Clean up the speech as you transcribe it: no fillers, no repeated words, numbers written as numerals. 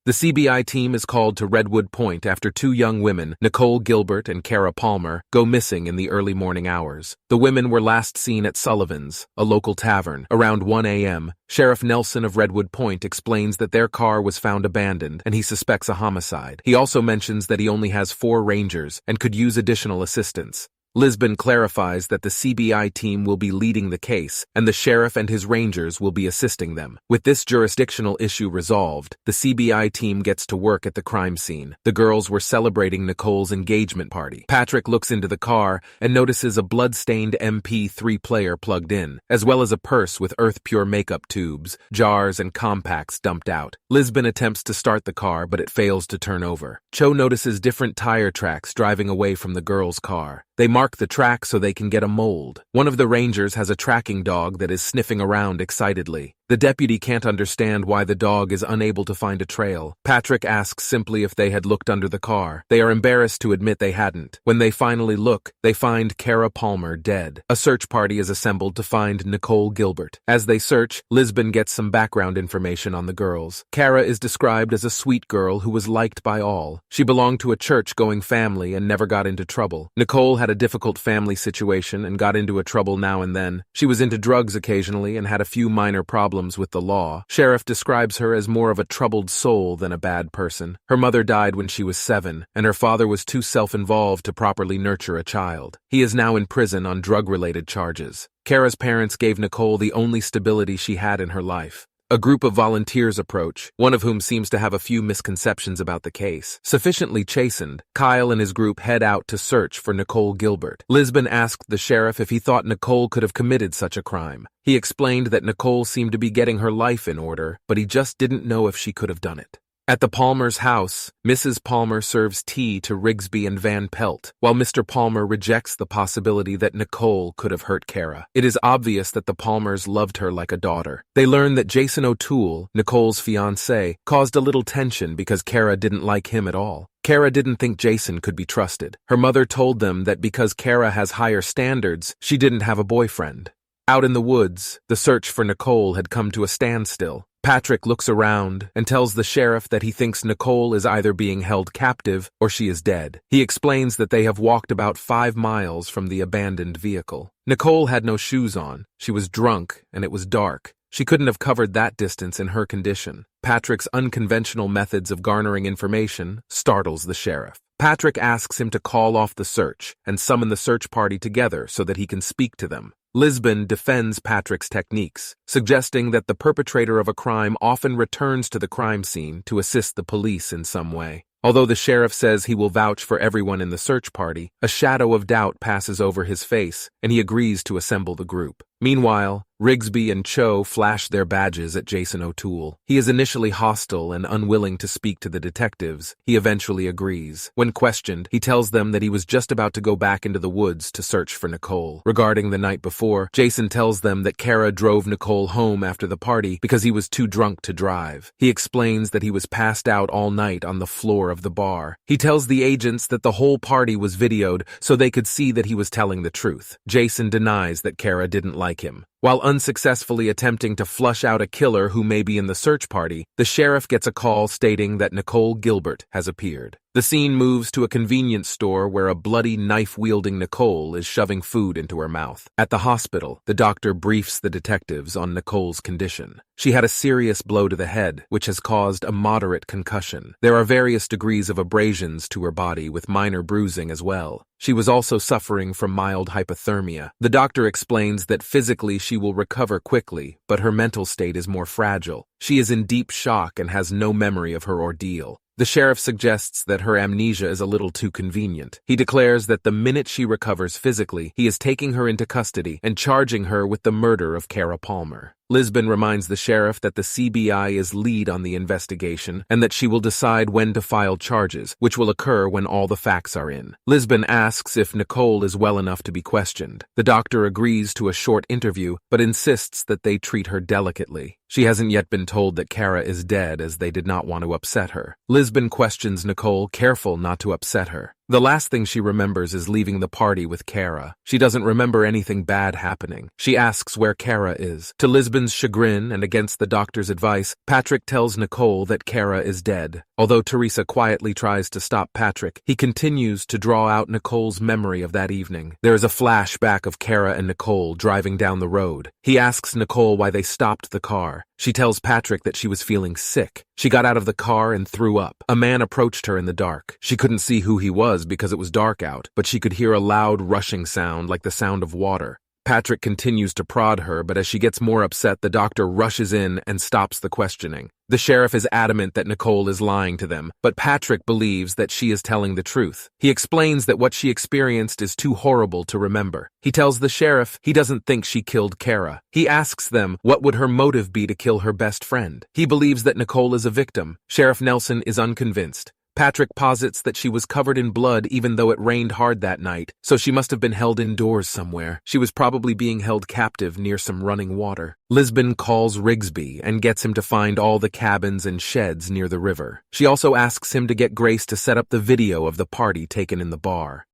The CBI team is called to Redwood Point after two young women, Nicole Gilbert and Kara Palmer, go missing in the early morning hours. The women were last seen at Sullivan's, a local tavern, around 1 a.m. Sheriff Nelson of Redwood Point explains that their car was found abandoned and he suspects a homicide. He also mentions that he only has 4 rangers and could use additional assistance. Lisbon clarifies that the CBI team will be leading the case, and the sheriff and his rangers will be assisting them. With this jurisdictional issue resolved, the CBI team gets to work at the crime scene. The girls were celebrating Nicole's engagement party. Patrick looks into the car and notices a blood-stained MP3 player plugged in, as well as a purse with earth-pure makeup tubes, jars, and compacts dumped out. Lisbon attempts to start the car, but it fails to turn over. Cho notices different tire tracks driving away from the girl's car. They mark the track so they can get a mold. One of the rangers has a tracking dog that is sniffing around excitedly. The deputy can't understand why the dog is unable to find a trail. Patrick asks simply if they had looked under the car. They are embarrassed to admit they hadn't. When they finally look, they find Kara Palmer dead. A search party is assembled to find Nicole Gilbert. As they search, Lisbon gets some background information on the girls. Kara is described as a sweet girl who was liked by all. She belonged to a church-going family and never got into trouble. Nicole had a difficult family situation and got into a trouble now and then. She was into drugs occasionally and had a few minor problems with the law. Sheriff describes her as more of a troubled soul than a bad person. Her mother died when she was 7, and her father was too self-involved to properly nurture a child. He is now in prison on drug-related charges. Kara's parents gave Nicole the only stability she had in her life. A group of volunteers approach, one of whom seems to have a few misconceptions about the case. Sufficiently chastened, Kyle and his group head out to search for Nicole Gilbert. Lisbon asked the sheriff if he thought Nicole could have committed such a crime. He explained that Nicole seemed to be getting her life in order, but he just didn't know if she could have done it. At the Palmer's house, Mrs. Palmer serves tea to Rigsby and Van Pelt, while Mr. Palmer rejects the possibility that Nicole could have hurt Kara. It is obvious that the Palmers loved her like a daughter. They learn that Jason O'Toole, Nicole's fiancé, caused a little tension because Kara didn't like him at all. Kara didn't think Jason could be trusted. Her mother told them that because Kara has higher standards, she didn't have a boyfriend. Out in the woods, the search for Nicole had come to a standstill. Patrick looks around and tells the sheriff that he thinks Nicole is either being held captive or she is dead. He explains that they have walked about 5 miles from the abandoned vehicle. Nicole had no shoes on. She was drunk and it was dark. She couldn't have covered that distance in her condition. Patrick's unconventional methods of garnering information startles the sheriff. Patrick asks him to call off the search and summon the search party together so that he can speak to them. Lisbon defends Patrick's techniques, suggesting that the perpetrator of a crime often returns to the crime scene to assist the police in some way. Although the sheriff says he will vouch for everyone in the search party, a shadow of doubt passes over his face, and he agrees to assemble the group. Meanwhile, Rigsby and Cho flash their badges at Jason O'Toole. He is initially hostile and unwilling to speak to the detectives. He eventually agrees. When questioned, he tells them that he was just about to go back into the woods to search for Nicole. Regarding the night before, Jason tells them that Kara drove Nicole home after the party because he was too drunk to drive. He explains that he was passed out all night on the floor of the bar. He tells the agents that the whole party was videoed so they could see that he was telling the truth. Jason denies that Kara didn't like him. While unsuccessfully attempting to flush out a killer who may be in the search party, the sheriff gets a call stating that Nicole Gilbert has appeared. The scene moves to a convenience store where a bloody knife-wielding Nicole is shoving food into her mouth. At the hospital, the doctor briefs the detectives on Nicole's condition. She had a serious blow to the head, which has caused a moderate concussion. There are various degrees of abrasions to her body with minor bruising as well. She was also suffering from mild hypothermia. The doctor explains that physically she will recover quickly, but her mental state is more fragile. She is in deep shock and has no memory of her ordeal. The sheriff suggests that her amnesia is a little too convenient. He declares that the minute she recovers physically, he is taking her into custody and charging her with the murder of Kara Palmer. Lisbon reminds the sheriff that the CBI is lead on the investigation and that she will decide when to file charges, which will occur when all the facts are in. Lisbon asks if Nicole is well enough to be questioned. The doctor agrees to a short interview, but insists that they treat her delicately. She hasn't yet been told that Kara is dead, as they did not want to upset her. Lisbon questions Nicole, careful not to upset her. The last thing she remembers is leaving the party with Kara. She doesn't remember anything bad happening. She asks where Kara is. To Lisbon's chagrin and against the doctor's advice, Patrick tells Nicole that Kara is dead. Although Teresa quietly tries to stop Patrick, he continues to draw out Nicole's memory of that evening. There is a flashback of Kara and Nicole driving down the road. He asks Nicole why they stopped the car. She tells Patrick that she was feeling sick. She got out of the car and threw up. A man approached her in the dark. She couldn't see who he was because it was dark out, but she could hear a loud rushing sound like the sound of water. Patrick continues to prod her, but as she gets more upset, the doctor rushes in and stops the questioning. The sheriff is adamant that Nicole is lying to them, but Patrick believes that she is telling the truth. He explains that what she experienced is too horrible to remember. He tells the sheriff he doesn't think she killed Kara. He asks them what would her motive be to kill her best friend. He believes that Nicole is a victim. Sheriff Nelson is unconvinced. Patrick posits that she was covered in blood even though it rained hard that night, so she must have been held indoors somewhere. She was probably being held captive near some running water. Lisbon calls Rigsby and gets him to find all the cabins and sheds near the river. She also asks him to get Grace to set up the video of the party taken in the bar.